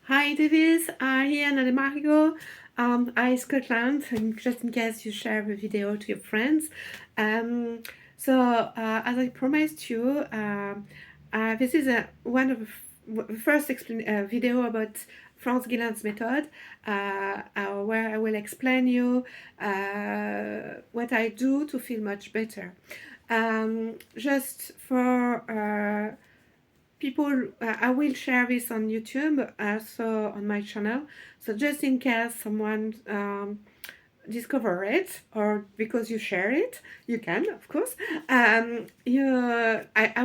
Hi Davis, here in Mario. I Scotland, and just in case you share the video to your friends. Um, as I promised you, this is one of the first video about France Guillain's method, where I will explain you what I do to feel much better. Just for people, I will share this on YouTube, also on my channel. So just in case someone discover it, or because you share it, you can, of course. I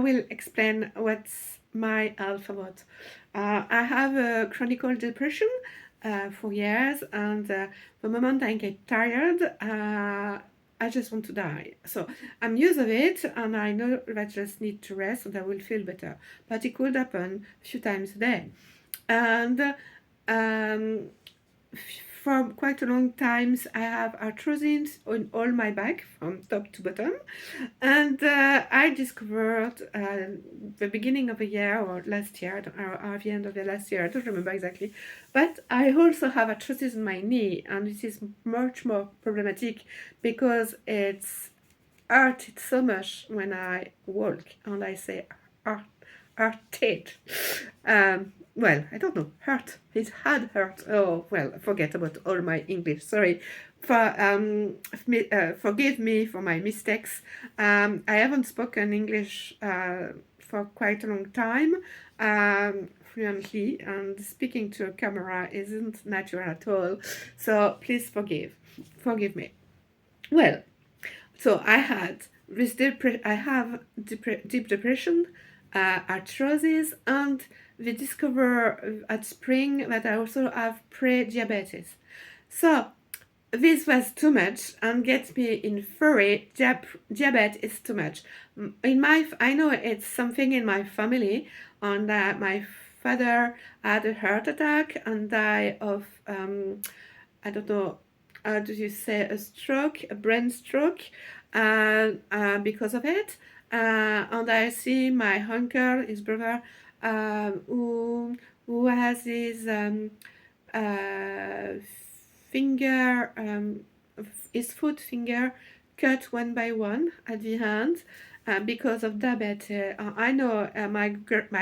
will explain what's my health about. I have a chronic depression for years, and the moment I get tired, I just want to die. So I'm used of it, and I know that I just need to rest, and I will feel better. But it could happen a few times a day, and um, for quite a long time I have arthrosis on all my back from top to bottom, and I discovered the beginning of the year or last year, or at the end of the last year, I don't remember exactly, but I also have arthrosis in my knee, and this is much more problematic because it's hurt so much when I walk, and I say hurted. Well, I don't know, hurt. It had hurt. Oh, well, forget about all my English. Sorry. Forgive me for my mistakes. I haven't spoken English for quite a long time fluently, and speaking to a camera isn't natural at all. So please forgive me. Well, so I had this I have deep depression, arthrosis, and we discover at spring that I also have pre-diabetes. So this was too much and gets me in fury. Diabetes is too much. I know it's something in my family, and my father had a heart attack and died of I don't know, how do you say, a stroke, a brain stroke, because of it. And I see my uncle, his brother, who has his uh, finger, his foot finger cut one by one at the end. Because of diabetes, I know my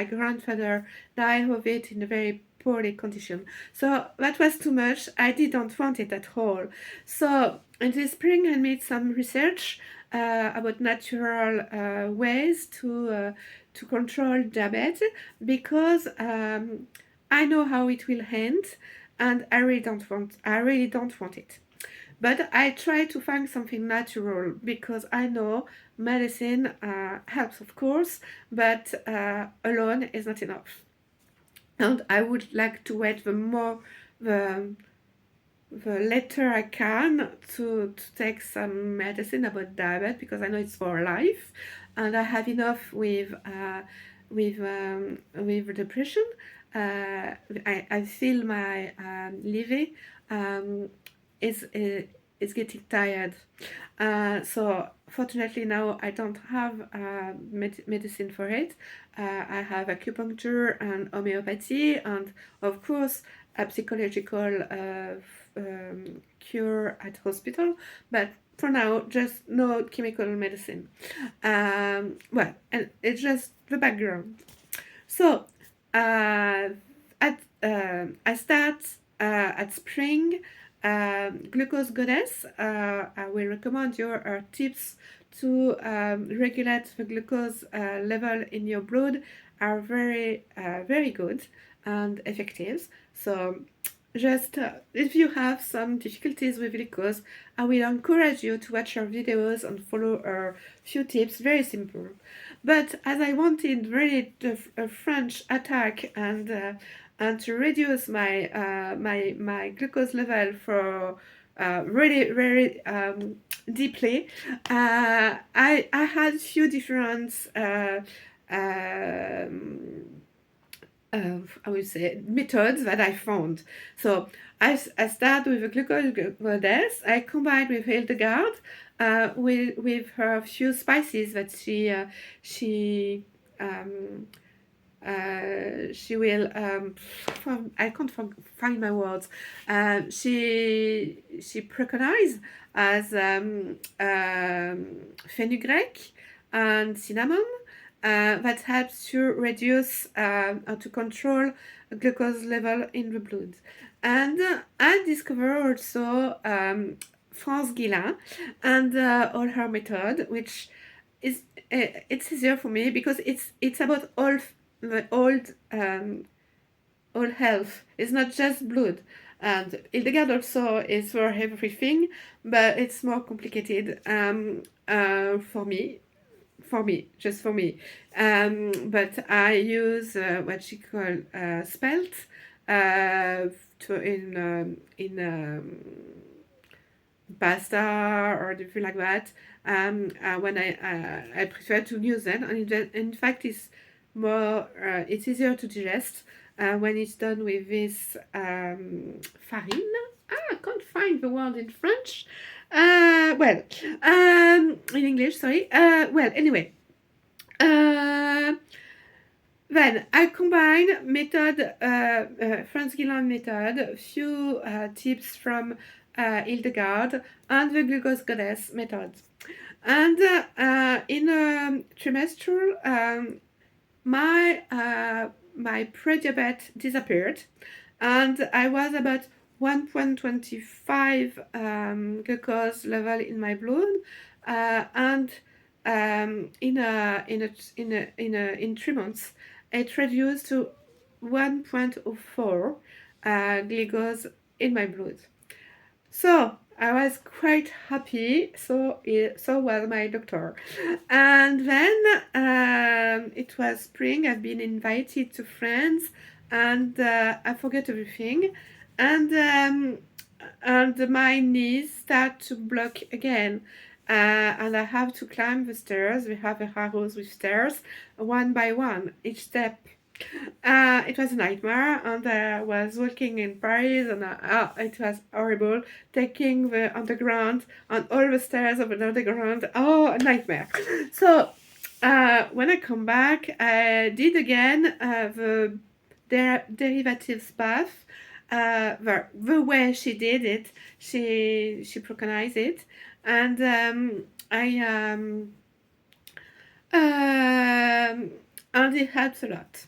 grandfather died of it in a very poorly condition. So that was too much. I didn't want it at all. So in the spring, I made some research about natural ways to control diabetes, because I know how it will end, and I really don't want it. But I try to find something natural, because I know medicine helps, of course, but alone is not enough. And I would like to wait the the later I can to take some medicine about diabetes, because I know it's for life, and I have enough with depression. I feel my liver um, is getting tired. So fortunately now I don't have medicine for it. I have acupuncture and homeopathy, and of course a psychological cure at hospital, but for now just no chemical medicine. Well, and it's just the background. So I start at spring. Glucose goddess, I will recommend your tips to regulate the glucose level in your blood are very good and effective. So just if you have some difficulties with glucose, I will encourage you to watch our videos and follow our few tips, very simple. But as I wanted really a French attack, and to reduce my glucose level for really very deeply, I had few different I would say methods that I found. So I start with a glucose goddess. I combine with Hildegard, with her few spices that she she will I can't find my words. She preconize as fenugreek and cinnamon that helps to reduce or to control glucose level in the blood. And I discovered also France Guillain and all her method, which is it's easier for me because it's about the all health. It's not just blood. And Hildegard also is for everything, but it's more complicated for me, just for me. But I use what she called spelt to in pasta or anything like that. When I prefer to use them, and in fact, it's easier to digest when it's done with this farine. I can't find the word in French. In English, sorry. Anyway. Then I combine method, France Guillain method, a few tips from Hildegard, and the glucose goddess method. And in a trimestral, my pre-diabetes disappeared, and I was about 1.25 glucose level in my blood, and in 3 months, it reduced to 1.04 glucose in my blood. So I was quite happy. So was my doctor. And then it was spring. I've been invited to friends, and I forget everything. And my knees start to block again. And I have to climb the stairs. We have a house with stairs, one by one, each step. It was a nightmare, and I was walking in Paris, and it was horrible, taking the underground and all the stairs of the underground. Oh, a nightmare. So when I come back, I did again the derivatives path. The way she did it, she preconized it, and and it helps a lot.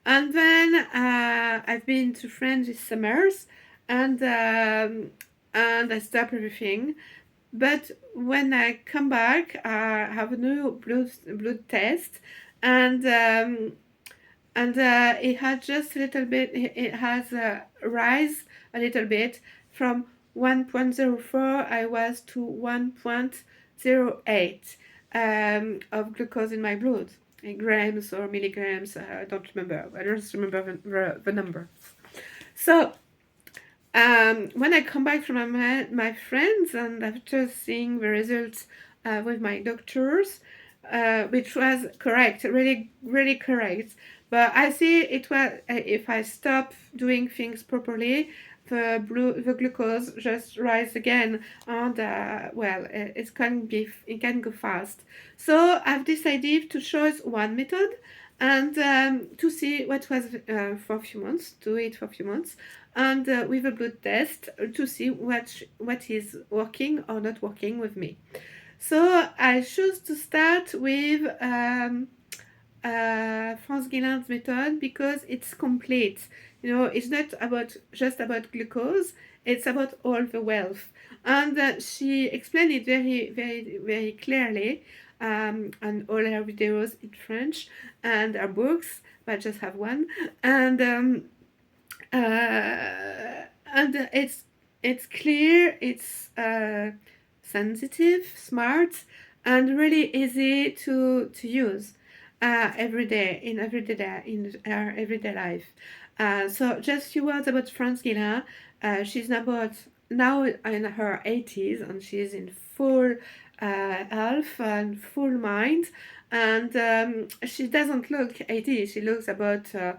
And then I've been to France this summers, and I stop everything. But when I come back, I have a new blood test, and it had just a little bit. It has rise a little bit from 1.04. I was to 1.08 of glucose in my blood. In grams or milligrams, I don't remember. I just remember the number. So when I come back from my friends, and after seeing the results with my doctors, which was correct, really, really correct. But I see it was if I stop doing things properly, the glucose just rise again, and it can go fast. So I've decided to choose one method, and to see what was for a few months, do it for a few months, and with a blood test to see what is working or not working with me. So I choose to start with France Guillain's method because it's complete. It's not just about glucose, it's about all the wealth. And she explained it very, very, very clearly, and all her videos in French, and her books, but I just have one. And it's clear, it's sensitive, smart, and really easy to use every day in our everyday life. So just a few words about France Guillain. She's now in her 80s, and she's in full health and full mind, and she doesn't look 80. She looks about her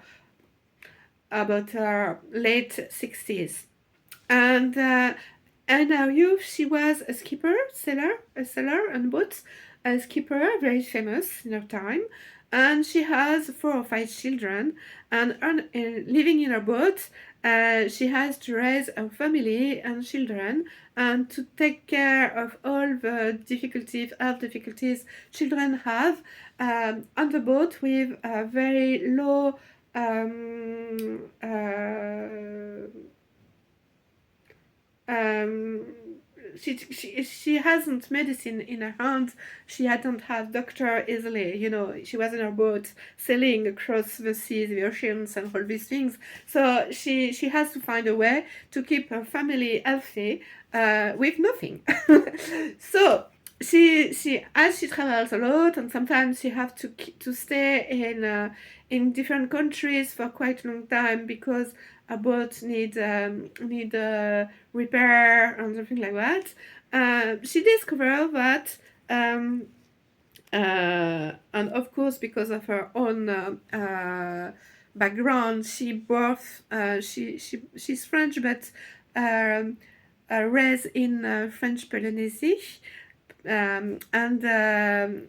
late 60s. And in her youth, she was a seller and boat, a skipper, very famous in her time. and she has 4 or 5 children, and living in her boat, she has to raise a family and children and to take care of all the health difficulties children have on the boat with a very low um, she hasn't medicine in her hand. She hadn't had doctor easily. She was in her boat sailing across the seas, the oceans, and all these things. So she has to find a way to keep her family healthy with nothing. So she as she travels a lot, and sometimes she have to stay in different countries for quite a long time because a boat need repair and something like that. She discovered that, and of course, because of her own background, she's French, but raised in French Polynesia, and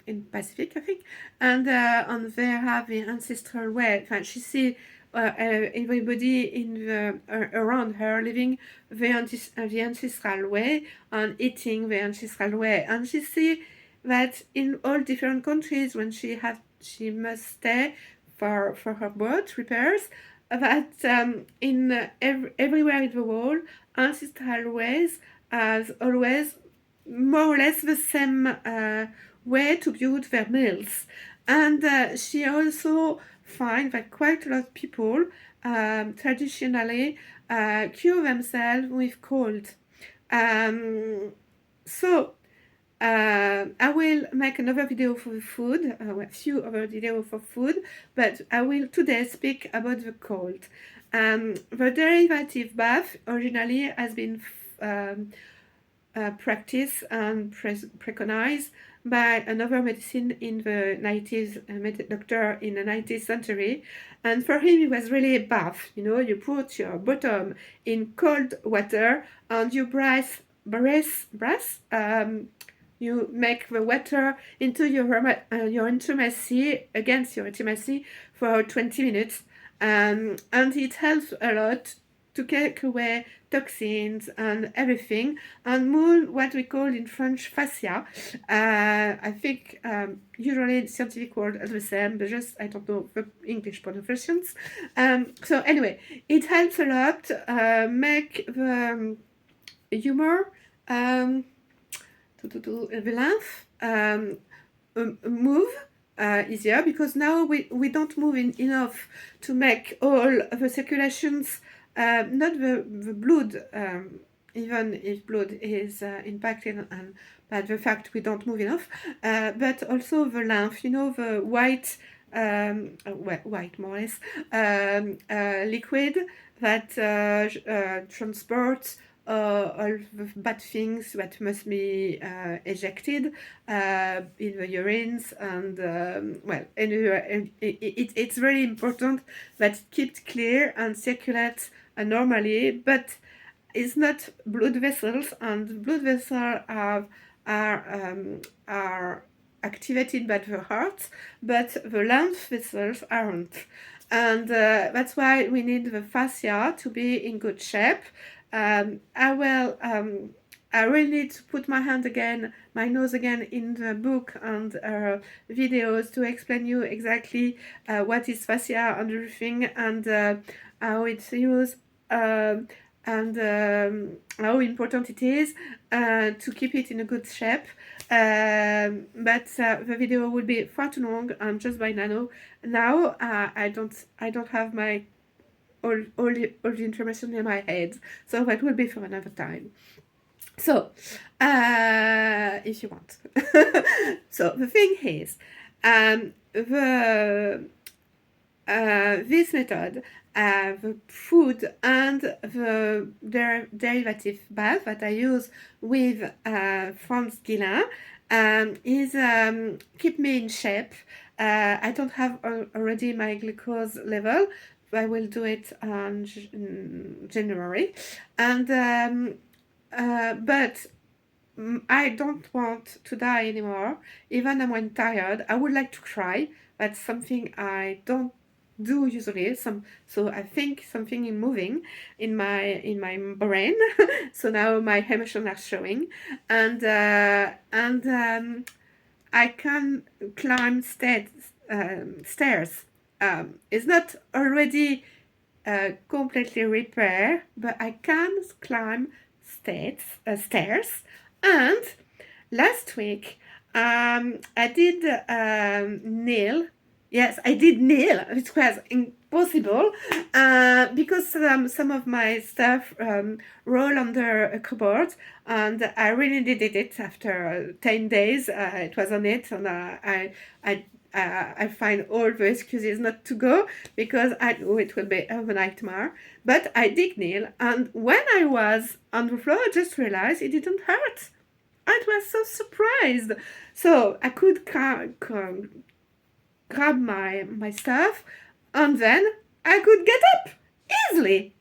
in Pacific, I think, and they have the ancestral way. She see everybody around her living the ancestral way and eating the ancestral way, and she see that in all different countries when she must stay for her boat repairs, that everywhere in the world ancestral ways as always more or less the same way to build their meals. And she also finds that quite a lot of people traditionally cure themselves with cold. So I will make another video for food, a few other videos for food, but I will today speak about the cold. The derivative bath originally has been practiced and preconized by another medicine in the 90s, doctor in the 19th century. And for him, it was really a bath. You put your bottom in cold water and you you make the water into your intimacy, against your intimacy, for 20 minutes. And it helps a lot to take away toxins and everything, and move what we call in French fascia. I think usually the scientific word is the same, but just I don't know the English pronunciations. So anyway, it helps a lot make the humor, the lymph move easier, because now we don't move enough to make all the circulations, not the blood, even if blood is impacted, and but the fact we don't move enough, but also the lymph, the white, white more or less, liquid that transports all the bad things that must be ejected in the urines, and anyway, it's very important that it keeps clear and circulates normally, but it's not blood vessels, and blood vessels are activated by the heart, but the lymph vessels aren't, and that's why we need the fascia to be in good shape. I really need to put my nose again in the book and videos to explain you exactly what is fascia and everything, and how it's used, and how important it is to keep it in a good shape. But the video will be far too long, and just by now I don't have my all the information in my head, so that will be for another time. So if you want. So the thing is, this method, the food and the derivative bath that I use with France Guillain is keep me in shape. I don't have already my glucose level. I will do it on January, and but I don't want to die anymore. Even when I'm tired, I would like to cry. That's something I don't do usually. So I think something is moving in my brain. So now my emotions are showing, and I can climb stairs. It's not already completely repaired, but I can climb stairs. And last week, I did nail. Yes, I did nail. It was impossible because some of my stuff roll under a cupboard, and I really did it after 10 days. It was on it, and I find all the excuses not to go because I know it will be a nightmare. But I did nail, and when I was on the floor, I just realized it didn't hurt. I was so surprised. So I could grab my stuff, and then I could get up easily.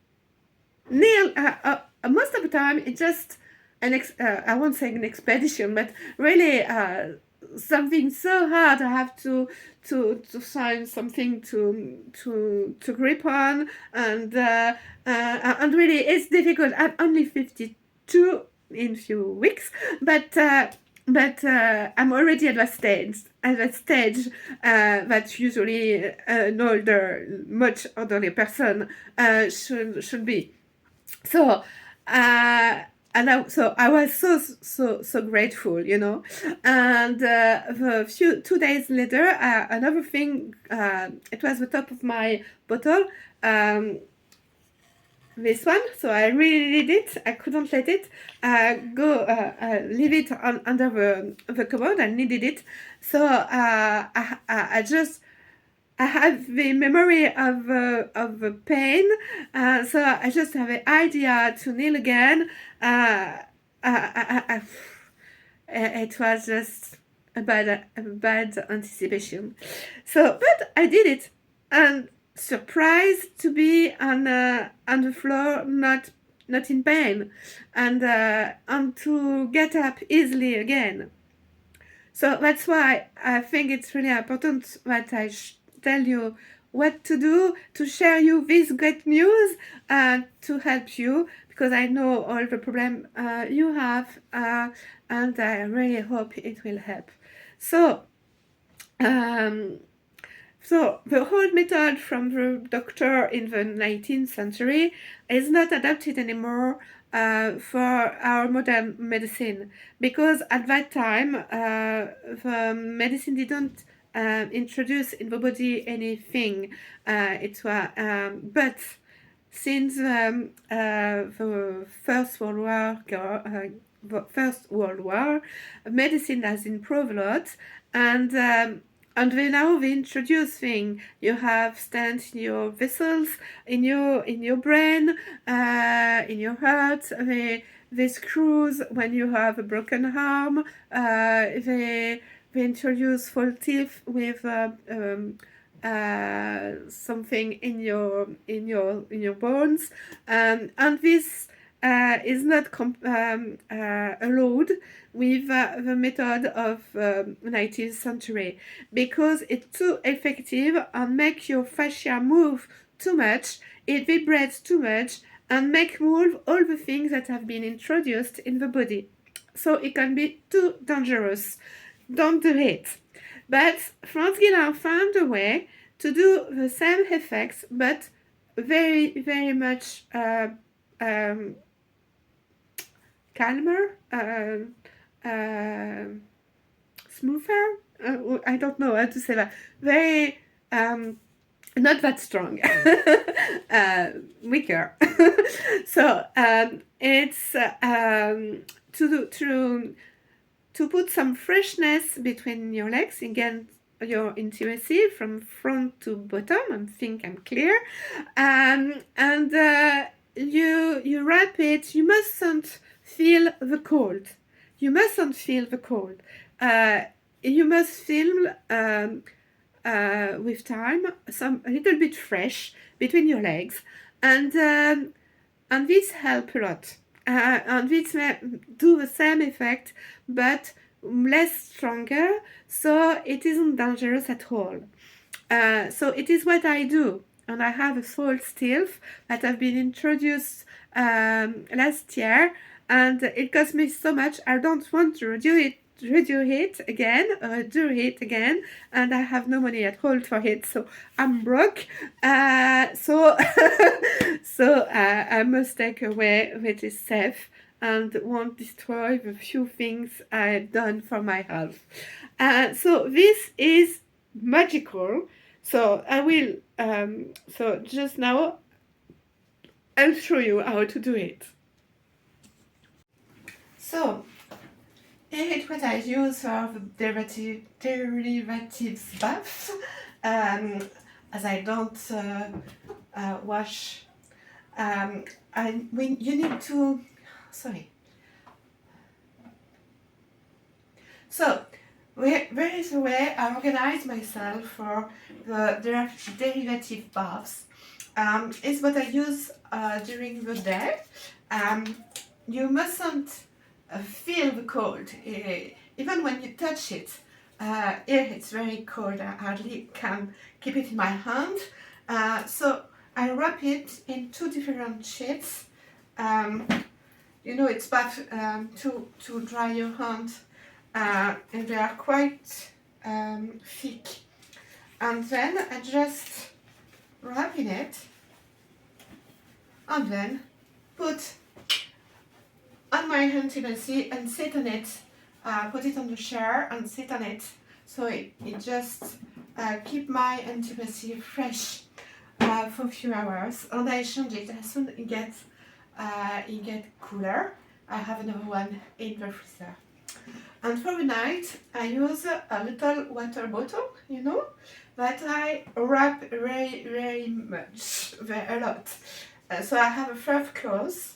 Nail. Most of the time, it's just I won't say an expedition, but really something so hard. I have to find something to grip on, and really it's difficult. I'm only 52 in few weeks, but I'm already at that stage that usually an older, much elderly person should be. So so I was so grateful, you know. And the 2 days later, another thing, it was the top of my bottle, this one, so I really needed it. I couldn't let it leave it under the cupboard. I needed it, so I just I have the memory of the pain, so I just have an idea to kneel again. It was just a bad anticipation. So, but I did it, and surprised to be on the floor, not in pain, and to get up easily again. So that's why I think it's really important that I tell you what to do to share you this great news to help you, because I know all the problem you have, and I really hope it will help. So so the whole method from the doctor in the 19th century is not adapted anymore for our modern medicine, because at that time the medicine didn't introduce in the body anything. But since the First World War, medicine has improved a lot, and now we introduce things. You have stents in your vessels, in your brain, in your heart. They screws when you have a broken arm. They introduce false teeth with something in your bones, and this is not allowed with the method of 19th century, because it's too effective and make your fascia move too much, it vibrates too much, and make move all the things that have been introduced in the body. So it can be too dangerous. Don't do it. But France Guillain found a way to do the same effects, but very, very much calmer, smoother. I don't know how to say that. Very not that strong, weaker. So it's to put some freshness between your legs, again your intimacy from front to bottom. I think I'm clear. And you wrap it. You mustn't feel the cold. You mustn't feel the cold. You must feel with time a little bit fresh between your legs, and this help a lot. And this may do the same effect, but less stronger, so it isn't dangerous at all. So it is what I do. And I have a salt still that have been introduced last year, and it cost me so much. I don't want to redo it again, do it again, and I have no money at all for it, so I'm broke. So I must take away which is safe and won't destroy the few things I've done for my health. So this is magical. So I will, so just now I'll show you how to do it. So here is what I use for the derivatives bath. As I don't wash, you need to, sorry. So there is a way I organize myself for the derivative baths. It's what I use during the day. You mustn't feel the cold, even when you touch it. Here it's very cold, I hardly can keep it in my hand. So I wrap it in 2 different sheets. You know, it's bad to dry your hand, and they are quite thick. And then I just wrap in it, and then put on my intimacy and sit on it, put it on the chair and sit on it, so it just keep my intimacy fresh for a few hours, and I change it as soon as it gets cooler. I have another one in the freezer. And for the night I use a little water bottle, you know, that I wrap very much, a lot. So I have a first clothes,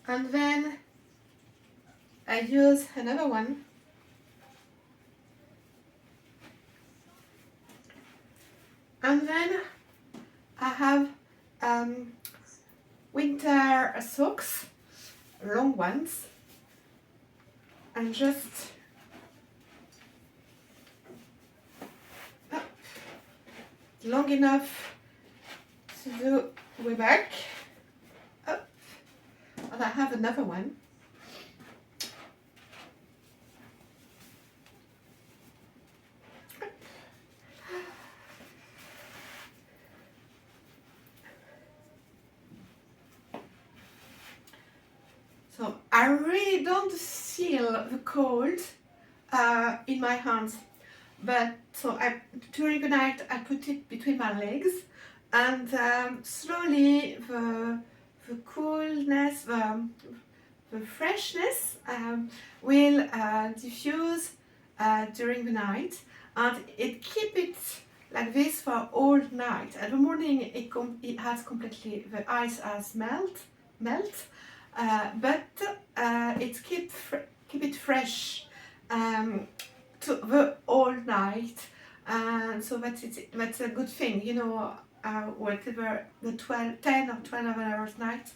and then I use another one, and then I have winter socks, long ones, and just up, long enough to do way back, up, and I have another one. So I really don't feel the cold in my hands, but so during the night I put it between my legs, and slowly the coolness, the freshness will diffuse during the night, and it keep it like this for all night. At the morning it has completely, the ice has melt, but it keep it fresh to the all night, and so that's a good thing, you know. Whatever the 10 or 12 hours night,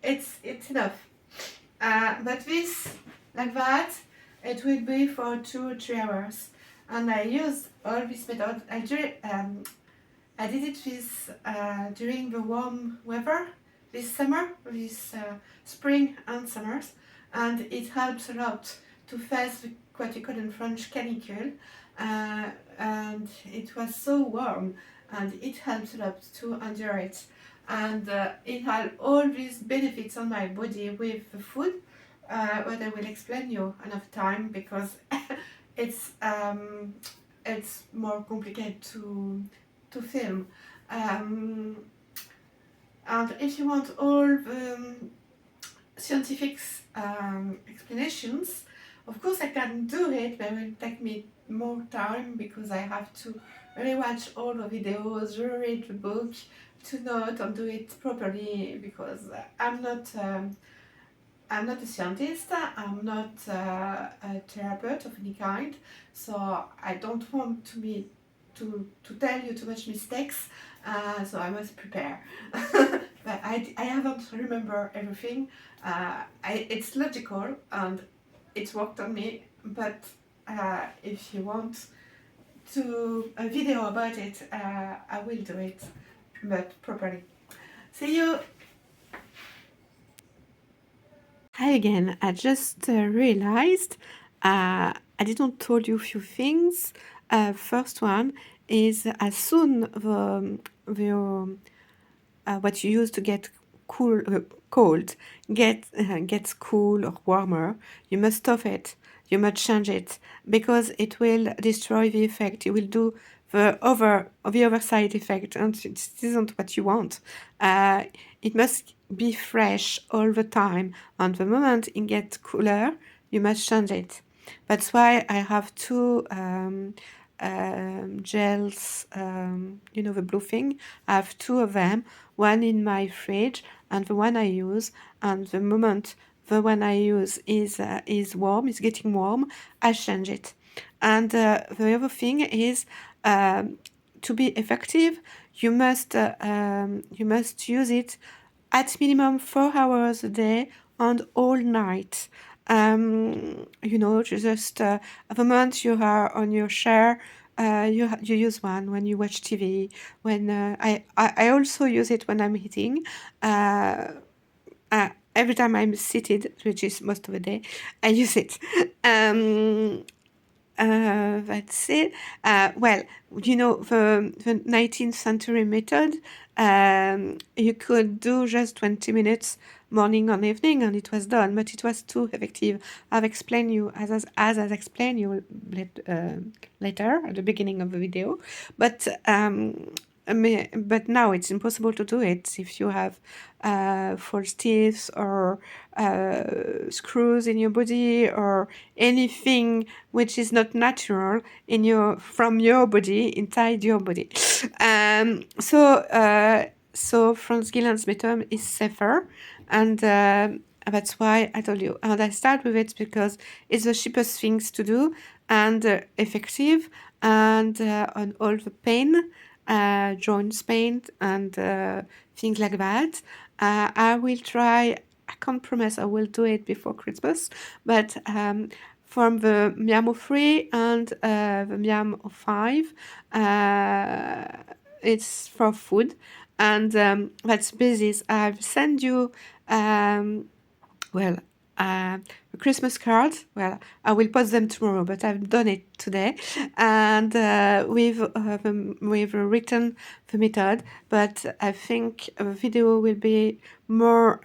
it's enough. But this, like that, it will be for 2 or 3 hours, and I use all this method. I did it this during the warm weather this summer, this spring and summers, and it helps a lot to face what we call in French canicule, and it was so warm, and it helps a lot to endure it, and it had all these benefits on my body with the food, but I will explain you another time, because it's more complicated to film. And if you want all the scientific explanations, of course I can do it, but it will take me more time, because I have to rewatch all the videos, reread the book to note and do it properly, because I'm not a scientist, I'm not a therapist of any kind, so I don't want to tell you too much mistakes, so I must prepare. But I haven't remember everything. It's logical and it's worked on me, but if you want to a video about it, I will do it, but properly. See you. Hi again. I just realized I didn't told you a few things. First one is as soon the what you use to get cold gets cool or warmer, you must stop it. You must change it because it will destroy the effect. You will do the other side effect, and it isn't what you want. It must be fresh all the time, and the moment it gets cooler, you must change it. That's why I have two gels, you know, the blue thing. I have two of them, one in my fridge and the one I use. And the moment the one I use is warm, is getting warm, I change it. And the other thing is, to be effective, you must use it at minimum 4 hours a day and all night. You know, just the moment you are on your chair, you use one when you watch TV. When I also use it when I'm eating. Every time I'm seated, which is most of the day, I use it. That's it. Well, you know, the 19th century method, you could do just 20 minutes morning and evening, and it was done, but it was too effective. I've explained you, as I've explained you later at the beginning of the video, but but now it's impossible to do it if you have false teeth or screws in your body or anything which is not natural in from your body inside your body. So France Guillain's method is safer, and that's why I told you. And I start with it because it's the cheapest things to do and effective, and on all the pain, joints pain, and things like that. I will try. I can't promise I will do it before Christmas, but from the Miam 03 and the Miam 05, it's for food, and that's basis. I've sent you well, a Christmas card. Well, I will post them tomorrow, but I've done it today, and we've written the method. But I think a video will be more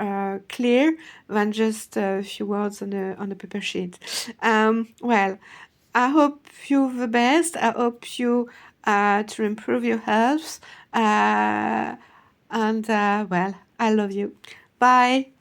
clear than just a few words on a paper sheet. Well, I hope you the best. I hope you to improve your health. And well, I love you. Bye.